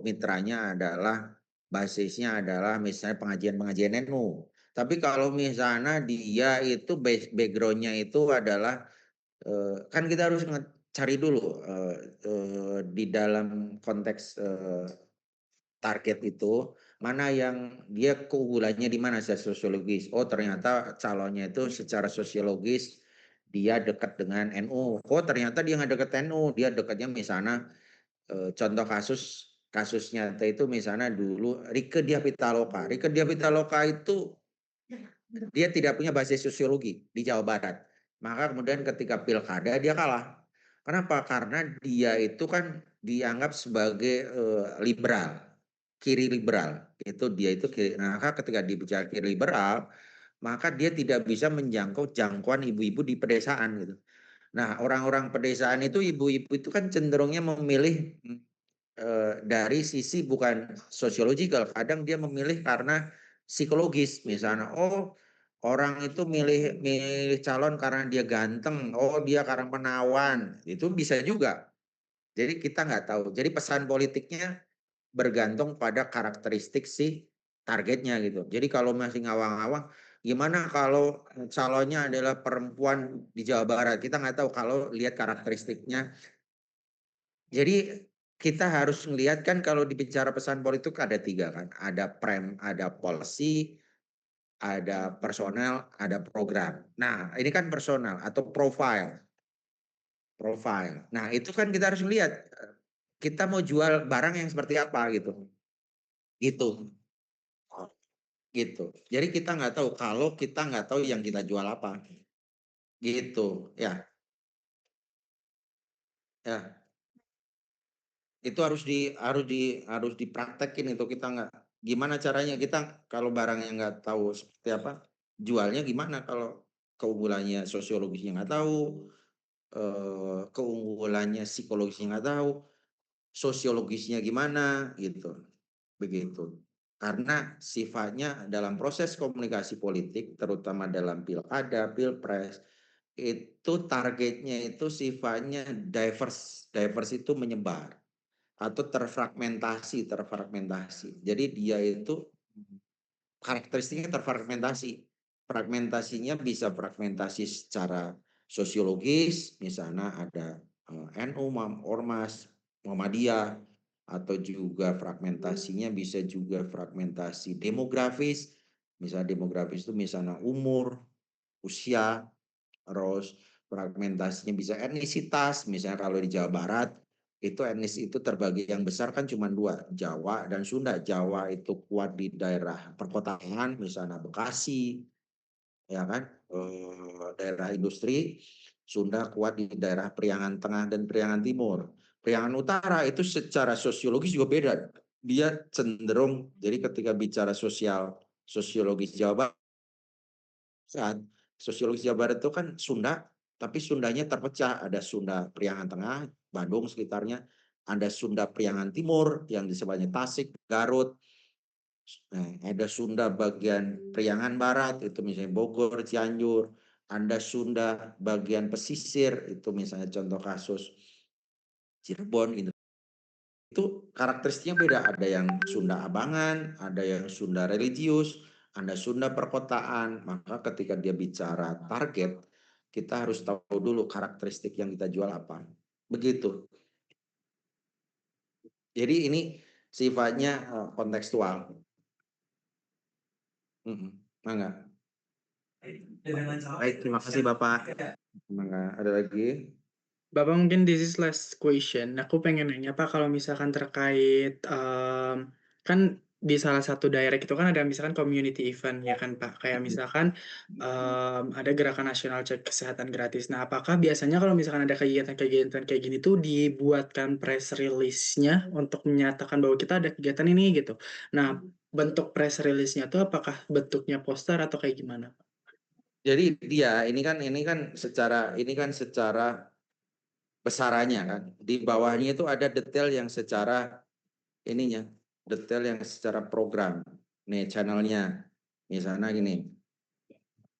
mitranya adalah basisnya adalah misalnya pengajian-pengajian NU. Tapi kalau misalnya dia itu backgroundnya itu adalah kan kita harus cari dulu di dalam konteks target itu mana yang dia keunggulannya di mana secara sosiologis. Oh ternyata calonnya itu secara sosiologis dia dekat dengan NU. Oh ternyata dia nggak dekat NU, dia dekatnya misalnya contoh kasus nyata itu misalnya dulu Rieke Diah Pitaloka. Rieke Diah Pitaloka itu dia tidak punya basis sosiologi di Jawa Barat. Maka kemudian ketika pilkada dia kalah. Kenapa? Karena dia itu kan dianggap sebagai liberal, kiri liberal. Itu dia itu kiri. Nah, maka ketika dibicara kiri liberal, maka dia tidak bisa menjangkau jangkauan ibu-ibu di pedesaan gitu. Nah, orang-orang pedesaan itu ibu-ibu itu kan cenderungnya memilih dari sisi bukan sosiologikal, kadang dia memilih karena psikologis. Misalnya, oh orang itu milih calon karena dia ganteng, oh dia karena menawan, itu bisa juga. Jadi kita nggak tahu. Jadi pesan politiknya bergantung pada karakteristik si targetnya gitu. Jadi kalau masih ngawang-ngawang, gimana kalau calonnya adalah perempuan di Jawa Barat? Kita nggak tahu kalau lihat karakteristiknya. Jadi kita harus melihat kan kalau dibicara pesan politik ada 3 kan. Ada ada policy, ada personal, ada program. Nah ini kan personal atau profile. Profile. Nah itu kan kita harus lihat kita mau jual barang yang seperti apa gitu. Gitu. Gitu. Jadi kita nggak tahu kalau kita nggak tahu yang kita jual apa. Gitu. Ya. Ya. Itu harus dipraktekin itu kita nggak gimana caranya kita kalau barangnya nggak tahu seperti apa jualnya gimana kalau keunggulannya sosiologisnya nggak tahu keunggulannya psikologisnya nggak tahu sosiologisnya gimana gitu begitu karena sifatnya dalam proses komunikasi politik terutama dalam pilkada pilpres itu targetnya itu sifatnya diverse itu menyebar atau terfragmentasi. Jadi dia itu karakteristiknya terfragmentasi. Fragmentasinya bisa fragmentasi secara sosiologis, misalnya ada NU, Ormas, Muhammadiyah, atau juga fragmentasinya bisa juga fragmentasi demografis. Misalnya demografis itu misalnya umur, usia, terus fragmentasinya bisa etnisitas, misalnya kalau di Jawa Barat itu etnis itu terbagi yang besar kan cuma 2, Jawa dan Sunda. Jawa itu kuat di daerah perkotaan, misalnya Bekasi, ya kan, daerah industri. Sunda kuat di daerah Priangan Tengah dan Priangan Timur. Priangan Utara itu secara sosiologis juga beda. Dia cenderung, jadi ketika bicara sosiologis Jawa Barat, sosiologis Jawa Barat itu kan Sunda, tapi Sundanya terpecah. Ada Sunda Priangan Tengah, Bandung sekitarnya. Ada Sunda Priangan Timur yang disebutnya Tasik, Garut. Nah, ada Sunda bagian Priangan Barat, itu misalnya Bogor, Cianjur. Ada Sunda bagian pesisir, itu misalnya contoh kasus Cirebon. Itu karakteristiknya beda. Ada yang Sunda Abangan, ada yang Sunda religius, ada Sunda perkotaan. Maka ketika dia bicara target, kita harus tahu dulu karakteristik yang kita jual apa. Begitu. Jadi ini sifatnya kontekstual. Mangga. Baik, terima kasih Bapak. Mangga. Ada lagi? Bapak mungkin this is last question. Aku pengen nanya Pak kalau misalkan terkait kan di salah satu daerah itu kan ada misalkan community event ya kan Pak. Kayak misalkan ada gerakan nasional cek kesehatan gratis. Nah, apakah biasanya kalau misalkan ada kegiatan-kegiatan kayak gini tuh dibuatkan press release-nya untuk menyatakan bahwa kita ada kegiatan ini gitu. Nah, bentuk press release-nya tuh apakah bentuknya poster atau kayak gimana? Jadi dia ini kan secara besarannya kan. Di bawahnya itu ada detail yang secara ininya, detail yang secara program. Nih channelnya, misalnya gini,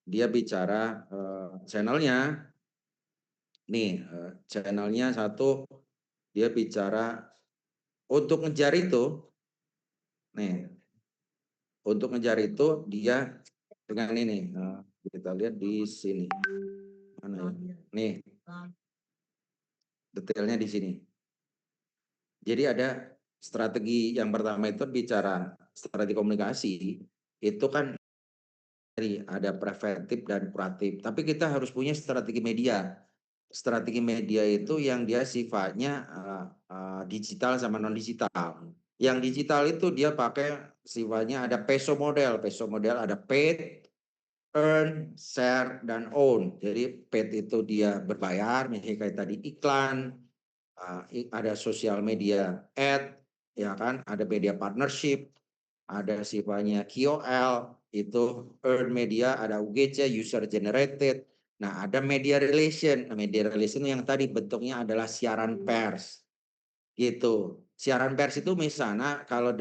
dia bicara channelnya, nih channelnya satu, dia bicara untuk ngejar itu, nih, untuk ngejar itu dia dengan ini. Kita lihat di sini. Mana ya? Nih, detailnya di sini. Jadi ada strategi yang pertama itu bicara strategi komunikasi, itu kan ada preventif dan kuratif. Tapi kita harus punya strategi media. Strategi media itu yang dia sifatnya digital sama non digital. Yang digital itu dia pakai sifatnya ada peso model. Peso model ada paid, earn, share, dan own. Jadi paid itu dia berbayar, misalnya kayak tadi iklan, ada sosial media ad, ya kan, ada media partnership, ada sifatnya KOL, itu earn media, ada UGC, user generated. Nah, ada media relation. Nah, media relation yang tadi bentuknya adalah siaran pers. Gitu. Siaran pers itu misalnya kalau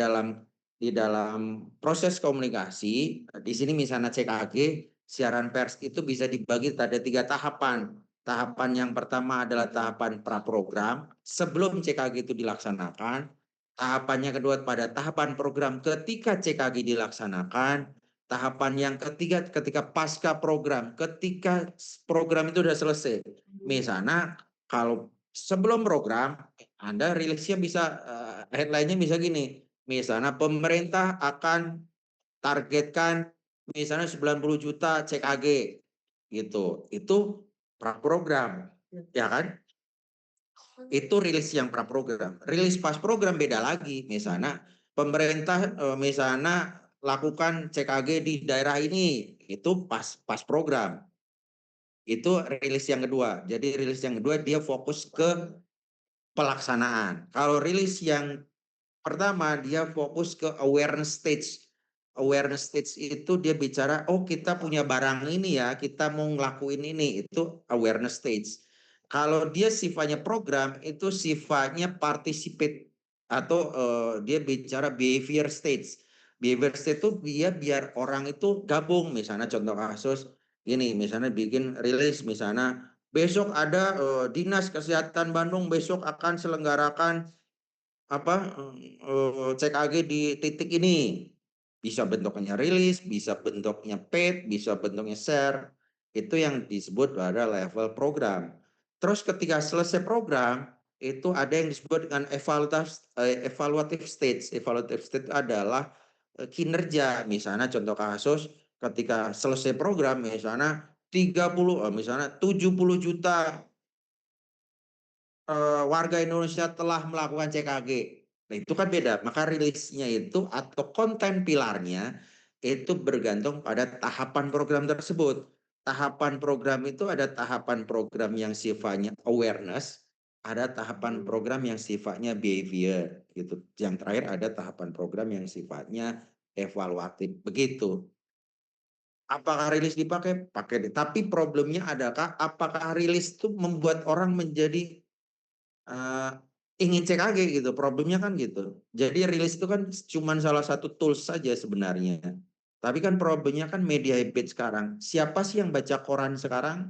di dalam proses komunikasi, di sini misalnya CKG, siaran pers itu bisa dibagi pada 3 tahapan. Tahapan yang pertama adalah tahapan praprogram sebelum CKG itu dilaksanakan. Tahapannya kedua pada tahapan program ketika CKG dilaksanakan. Tahapan yang ketiga ketika pasca program, ketika program itu sudah selesai. Misalnya kalau sebelum program, Anda rilisnya bisa headline-nya bisa gini. Misalnya pemerintah akan targetkan misalnya 90 juta CKG gitu. Itu praprogram, ya kan? Itu rilis yang praprogram. Rilis pas program beda lagi. Misalnya pemerintah misalnya lakukan CKG di daerah ini, itu pas program. Itu rilis yang kedua. Jadi rilis yang kedua dia fokus ke pelaksanaan. Kalau rilis yang pertama dia fokus ke awareness stage. Awareness stage itu dia bicara, oh kita punya barang ini ya, kita mau ngelakuin ini, itu awareness stage. Kalau dia sifatnya program, itu sifatnya participate atau dia bicara behavior stage. Behavior stage itu dia biar orang itu gabung, misalnya contoh kasus ini, misalnya bikin rilis, misalnya besok ada Dinas Kesehatan Bandung besok akan selenggarakan CKG di titik ini. Bisa bentuknya rilis, bisa bentuknya paid, bisa bentuknya share. Itu yang disebut pada level program. Terus ketika selesai program, itu ada yang disebut dengan evaluative stage. Evaluative stage adalah kinerja. Misalnya contoh kasus ketika selesai program, misalnya 70 juta warga Indonesia telah melakukan CKG. Nah, itu kan beda. Maka rilisnya itu atau konten pilarnya itu bergantung pada tahapan program tersebut. Tahapan program itu ada tahapan program yang sifatnya awareness, ada tahapan program yang sifatnya behavior gitu. Yang terakhir ada tahapan program yang sifatnya evaluatif. Begitu. Apakah rilis dipakai? Pakai. Tapi problemnya adalah apakah rilis itu membuat orang menjadi ingin CKG gitu, problemnya kan gitu. Jadi rilis itu kan cuma salah satu tools saja sebenarnya. Tapi kan problemnya kan media habit sekarang. Siapa sih yang baca koran sekarang?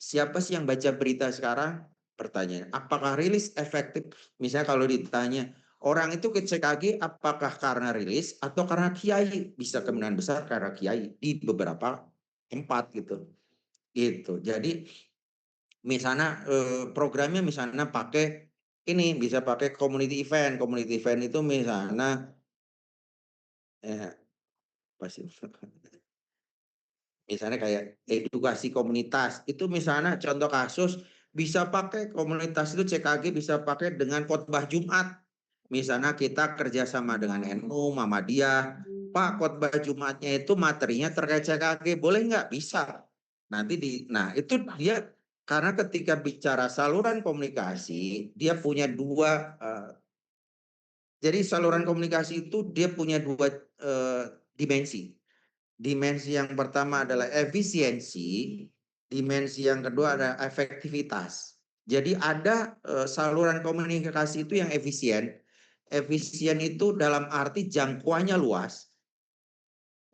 Siapa sih yang baca berita sekarang? Pertanyaan, apakah rilis efektif? Misalnya kalau ditanya, orang itu ke CKG apakah karena rilis atau karena kiai? Bisa kemungkinan besar karena kiai di beberapa tempat gitu. Gitu. Jadi misalnya programnya misalnya pakai ini bisa pakai community event. Community event itu misalnya pasti misalnya kayak edukasi komunitas. Itu misalnya contoh kasus bisa pakai komunitas itu CKG bisa pakai dengan khotbah Jumat. Misalnya kita kerjasama dengan NU, Muhammadiyah. Pak, khotbah Jumatnya itu materinya terkait CKG, boleh nggak? Bisa. Nah itu dia karena ketika bicara saluran komunikasi, dia punya dua. Jadi saluran komunikasi itu dia punya dua dimensi. Dimensi yang pertama adalah efisiensi, dimensi yang kedua adalah efektivitas. Jadi ada saluran komunikasi itu yang efisien. Efisien itu dalam arti jangkauannya luas.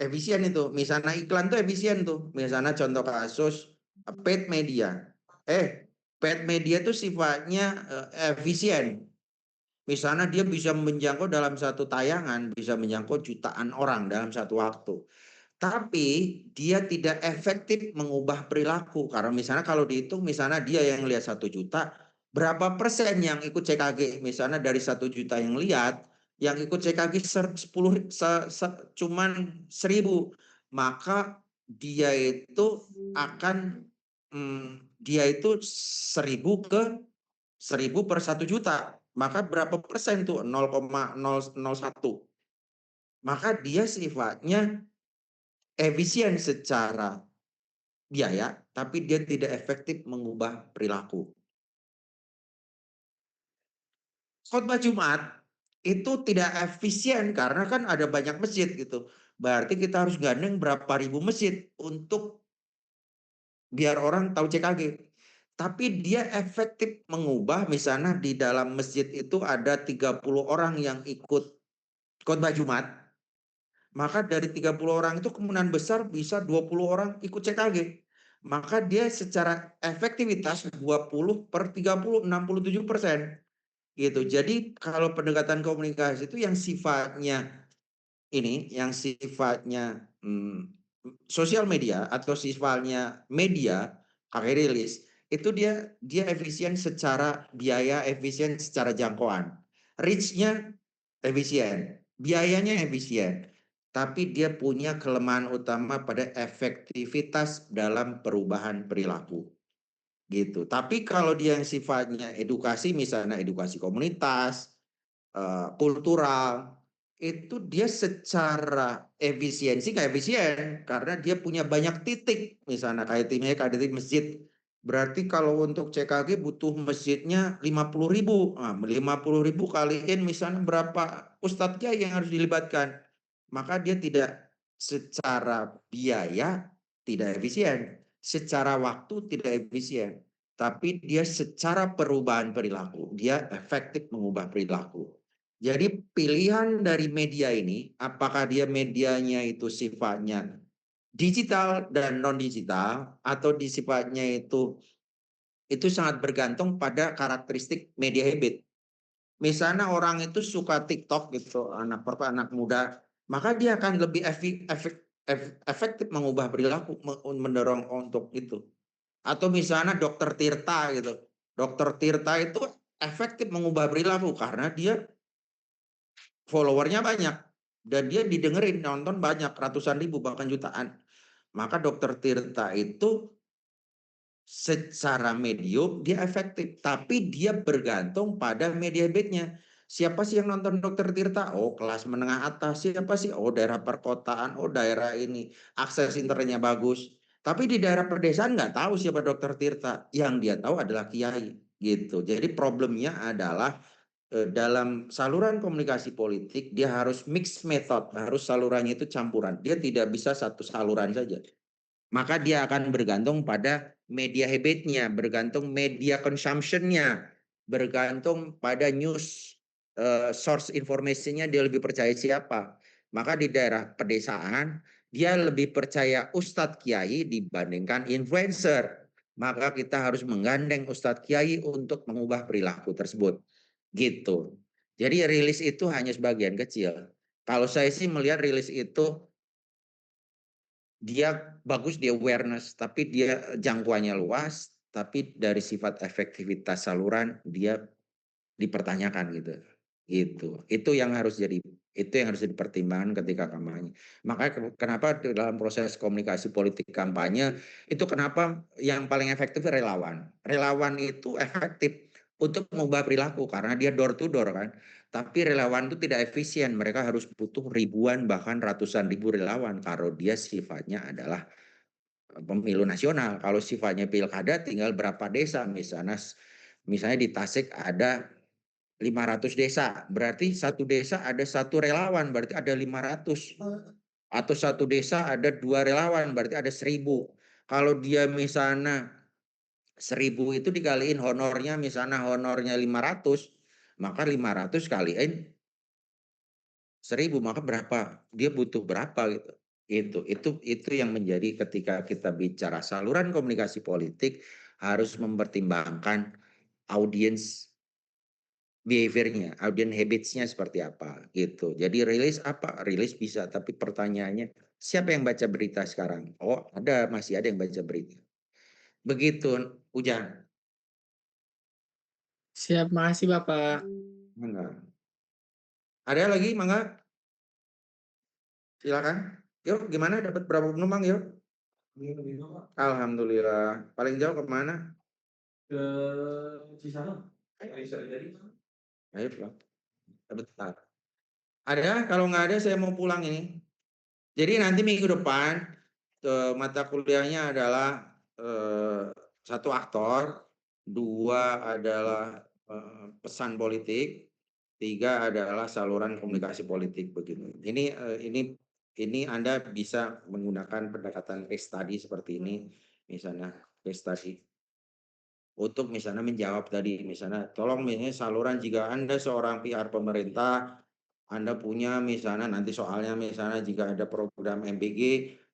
Efisien itu, misalnya iklan tuh efisien tuh. Misalnya contoh kasus paid media. Paid media itu sifatnya efisien. Misalnya dia bisa menjangkau dalam satu tayangan, bisa menjangkau jutaan orang dalam satu waktu. Tapi dia tidak efektif mengubah perilaku. Karena misalnya kalau dihitung, misalnya dia yang lihat 1 juta, berapa persen yang ikut CKG? Misalnya dari 1 juta yang lihat, yang ikut CKG 10, cuman 1000. Maka dia itu akan, dia itu 1000 ke 1000 per 1 juta. Maka berapa persen tuh? 0,001. Maka dia sifatnya efisien secara biaya, tapi dia tidak efektif mengubah perilaku. Khotbah Jumat itu tidak efisien karena kan ada banyak masjid gitu. Berarti kita harus gandeng berapa ribu masjid untuk biar orang tahu CKG. Tapi dia efektif mengubah, misalnya di dalam masjid itu ada 30 orang yang ikut khotbah Jumat. Maka dari 30 orang itu kemungkinan besar bisa 20 orang ikut CKG. Maka dia secara efektivitas 20 per 30, 67%. Gitu. Jadi kalau pendekatan komunikasi itu yang sifatnya sosial media atau sifatnya media, pakai rilis, itu dia efisien secara biaya, efisien secara jangkauan. Reach-nya efisien, biayanya efisien, tapi dia punya kelemahan utama pada efektivitas dalam perubahan perilaku. Gitu. Tapi kalau dia yang sifatnya edukasi, misalnya edukasi komunitas, kultural, itu dia secara efisiensi nggak efisien karena dia punya banyak titik, misalnya kayak titik masjid. Berarti kalau untuk CKG butuh masjidnya 50.000. Nah, 50.000 kaliin misalnya berapa ustadz kiai yang harus dilibatkan. Maka dia tidak secara biaya tidak efisien, secara waktu tidak efisien, tapi dia secara perubahan perilaku, dia efektif mengubah perilaku. Jadi pilihan dari media ini, apakah dia medianya itu sifatnya digital dan non digital, atau di sifatnya itu sangat bergantung pada karakteristik media habit. Misalnya orang itu suka TikTok gitu, anak muda, maka dia akan lebih efektif mengubah perilaku, mendorong untuk itu. Atau misalnya Dokter Tirta gitu, Dokter Tirta itu efektif mengubah perilaku karena dia followernya banyak dan dia didengerin, nonton banyak, ratusan ribu bahkan jutaan. Maka Dokter Tirta itu secara medium dia efektif, tapi dia bergantung pada media habitnya. Siapa sih yang nonton Dokter Tirta? Oh, kelas menengah atas. Siapa sih? Oh, daerah perkotaan. Oh, daerah ini akses internetnya bagus. Tapi di daerah pedesaan nggak tahu siapa Dokter Tirta. Yang dia tahu adalah kiai gitu. Jadi problemnya adalah dalam saluran komunikasi politik dia harus mix method, harus salurannya itu campuran. Dia tidak bisa satu saluran saja. Maka dia akan bergantung pada media habitnya, bergantung media consumption-nya, bergantung pada news source informasinya, dia lebih percaya siapa. Maka di daerah pedesaan dia lebih percaya ustadz kiai dibandingkan influencer. Maka kita harus menggandeng ustadz kiai untuk mengubah perilaku tersebut. Gitu. Jadi rilis itu hanya sebagian kecil. Kalau saya sih melihat rilis itu dia bagus di awareness, tapi dia jangkauannya luas, tapi dari sifat efektivitas saluran dia dipertanyakan gitu. Itu yang harus jadi pertimbangan ketika kampanye. Makanya kenapa dalam proses komunikasi politik kampanye itu kenapa yang paling efektif relawan. Relawan itu efektif untuk mengubah perilaku karena dia door to door kan. Tapi relawan itu tidak efisien, mereka harus butuh ribuan bahkan ratusan ribu relawan kalau dia sifatnya adalah pemilu nasional. Kalau sifatnya pilkada tinggal berapa desa, misalnya di Tasik ada 500 desa, berarti satu desa ada satu relawan, berarti ada 500. Atau satu desa ada 2 relawan, berarti ada 1000. Kalau dia misalnya 1000 itu dikaliin honornya, misalnya honornya 500, maka 500 kaliin 1000, maka berapa? Dia butuh berapa gitu. Itu yang menjadi ketika kita bicara saluran komunikasi politik harus mempertimbangkan audience behaviornya, audience habitsnya seperti apa gitu. Jadi rilis apa? Rilis bisa, tapi pertanyaannya Siapa yang baca berita sekarang? Oh, masih ada yang baca berita. Begitu, Ujang. Siap, makasih Bapak. Mangga. Ada lagi, mangga? Silakan. Yuk, gimana? Dapat berapa penumpang, yuk? Alhamdulillah. Paling jauh kemana? Ke Cisadane. Ayo, pulang. Bentar. Ada? Kalau nggak ada, saya mau pulang ini. Jadi nanti minggu depan mata kuliahnya adalah satu aktor, dua adalah pesan politik, tiga adalah saluran komunikasi politik begitu. Ini Anda bisa menggunakan pendekatan case study seperti ini, misalnya case study untuk misalnya menjawab tadi, misalnya tolong misalnya saluran jika Anda seorang PR pemerintah, Anda punya misalnya nanti soalnya misalnya jika ada program MBG,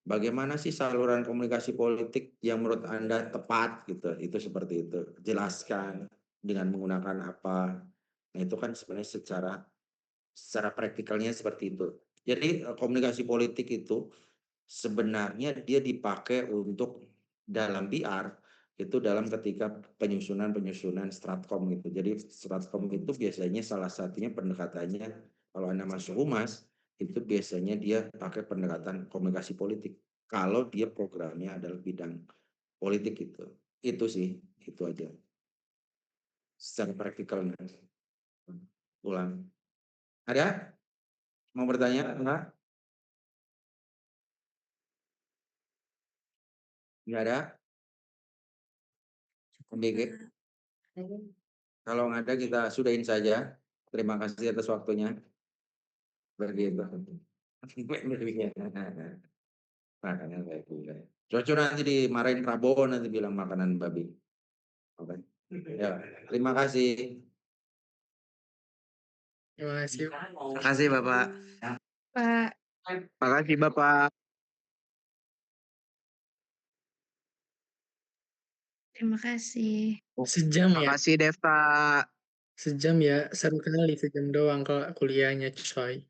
bagaimana sih saluran komunikasi politik yang menurut Anda tepat gitu, itu seperti itu. Jelaskan dengan menggunakan apa. Nah, itu kan sebenarnya secara praktikalnya seperti itu. Jadi komunikasi politik itu sebenarnya dia dipakai untuk dalam PR itu dalam ketika penyusunan stratkom gitu. Jadi stratkom itu biasanya salah satunya pendekatannya kalau Anda masuk humas itu biasanya dia pakai pendekatan komunikasi politik. Kalau dia programnya adalah bidang politik itu. Itu sih, itu aja. Secara praktikal ulang. Ada? Mau bertanya? Enggak? Enggak ada? MBG? Kalau nggak ada kita sudahin saja. Terima kasih atas waktunya. Begitu. Makanan baik juga. Cocok nanti dimarahin Prabowo nanti bilang makanan babi. Oke. Ya, terima kasih. Terima kasih. Terima kasih Bapak. Pak, Terima kasih Bapak. terima kasih. Sejam Terima ya? kasih Devta. Sejam ya? Seru kali sejam doang kalau kuliahnya, coy.